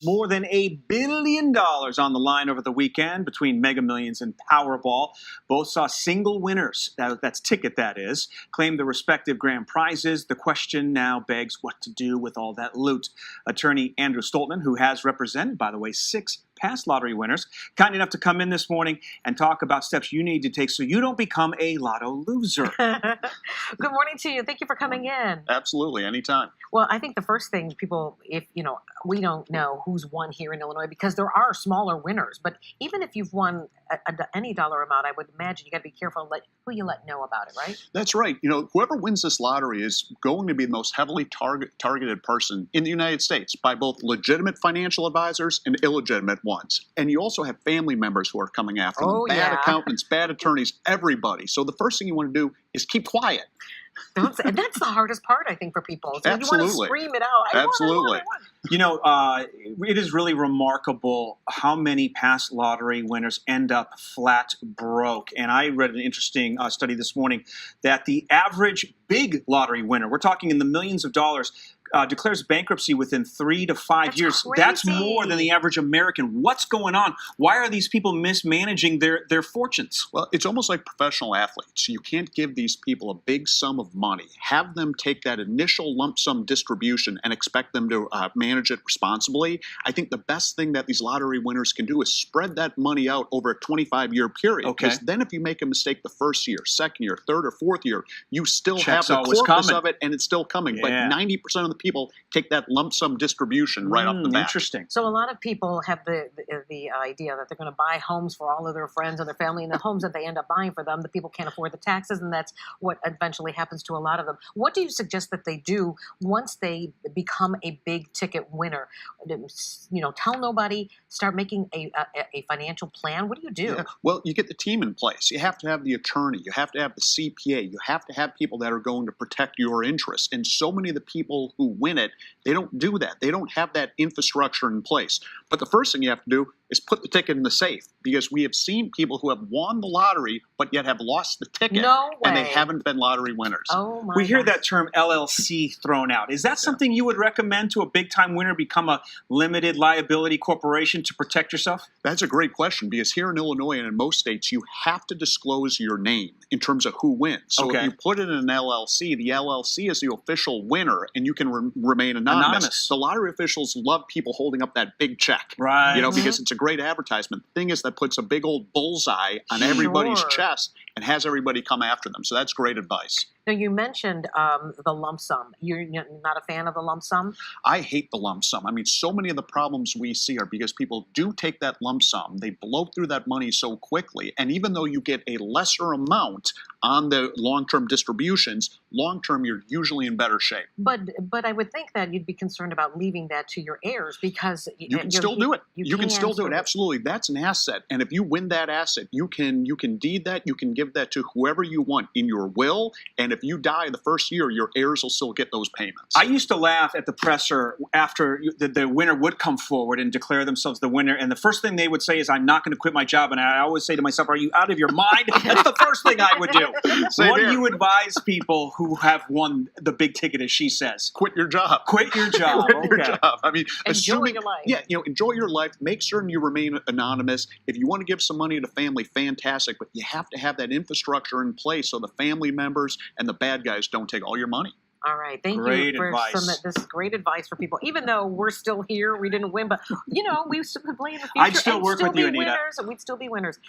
More than $1 billion on the line over the weekend between Mega Millions and Powerball. Both saw single winners, that's ticket that is, claim the respective grand prizes. The question now begs what to do with all that loot. Attorney Andrew Stoltmann, who has represented, by the way, 6 past lottery winners, kind enough to come in this morning and talk about steps you need to take so you don't become a lotto loser. Good morning to you. Thank you for coming in. Absolutely, anytime. Well, I think the first thing people, if we don't know who's won here in Illinois because there are smaller winners, but even if you've won any dollar amount, I would imagine you got to be careful who you let know about it, right? That's right. Whoever wins this lottery is going to be the most heavily targeted person in the United States by both legitimate financial advisors and illegitimate ones. And you also have family members who are coming after them. Bad accountants, bad attorneys, everybody. So the first thing you want to do is keep quiet. And that's the hardest part, I think, for people. So Absolutely. You want to scream it out. Absolutely. I won. It is really remarkable how many past lottery winners end up flat broke. And I read an interesting study this morning that the average big lottery winner, we're talking in the millions of dollars, declares bankruptcy within 3 to 5 years. Crazy. That's more than the average American. What's going on? Why are these people mismanaging their fortunes? Well, it's almost like professional athletes. You can't give these people a big sum of money, have them take that initial lump sum distribution and expect them to manage it responsibly. I think the best thing that these lottery winners can do is spread that money out over a 25-year period. Okay. Because then if you make a mistake the first year, second year, third or fourth year, you still Check's have the always corpus coming. of it and it's still coming. Yeah. But 90% of the people take that lump sum distribution right off the bat. Interesting. So a lot of people have the idea that they're going to buy homes for all of their friends and their family, and the homes that they end up buying for them, the people can't afford the taxes, and that's what eventually happens to a lot of them. What do you suggest that they do once they become a big ticket winner? Tell nobody, start making a financial plan. What do you do? Yeah. Well, you get the team in place. You have to have the attorney. You have to have the CPA. You have to have people that are going to protect your interests. And so many of the people who win it, they don't do that. They don't have that infrastructure in place. But the first thing you have to do is put the ticket in the safe, because we have seen people who have won the lottery but yet have lost the ticket, and they haven't been lottery winners. Oh my We hear gosh. that term LLC thrown out. Is that something you would recommend to a big-time winner, become a limited liability corporation to protect yourself? That's a great question, because here in Illinois and in most states, you have to disclose your name in terms of who wins. So if you put it in an LLC, the LLC is the official winner, and you can remain anonymous. The lottery officials love people holding up that big check, right? Because it's a great advertisement. The thing is that puts a big old bullseye on everybody's chest and has everybody come after them. So that's great advice. Now, you mentioned the lump sum. You're not a fan of the lump sum? I hate the lump sum. I mean, so many of the problems we see are because people do take that lump sum. They blow through that money so quickly. And even though you get a lesser amount on the long-term distributions, long-term, you're usually in better shape. But I would think that you'd be concerned about leaving that to your heirs, because you can still do it. You can still do it. Absolutely. That's an asset. And if you win that asset, you can deed that. You can give that to whoever you want in your will. And if you die the first year, your heirs will still get those payments. I used to laugh at the presser after the winner would come forward and declare themselves the winner. And the first thing they would say is, I'm not going to quit my job. And I always say to myself, are you out of your mind? That's the first thing I would do. What do you advise people who have won the big ticket, as she says? Quit your job. Quit your job. Quit your job. I mean, enjoy your life. Yeah, enjoy your life. Make certain you remain anonymous. If you want to give some money to family, fantastic. But you have to have that infrastructure in place so the family members and the bad guys don't take all your money. All right. Thank you for this great advice for people. Even though we're still here, we didn't win, but we still could play in the future. I'd still work with you, Anita. We'd still be winners.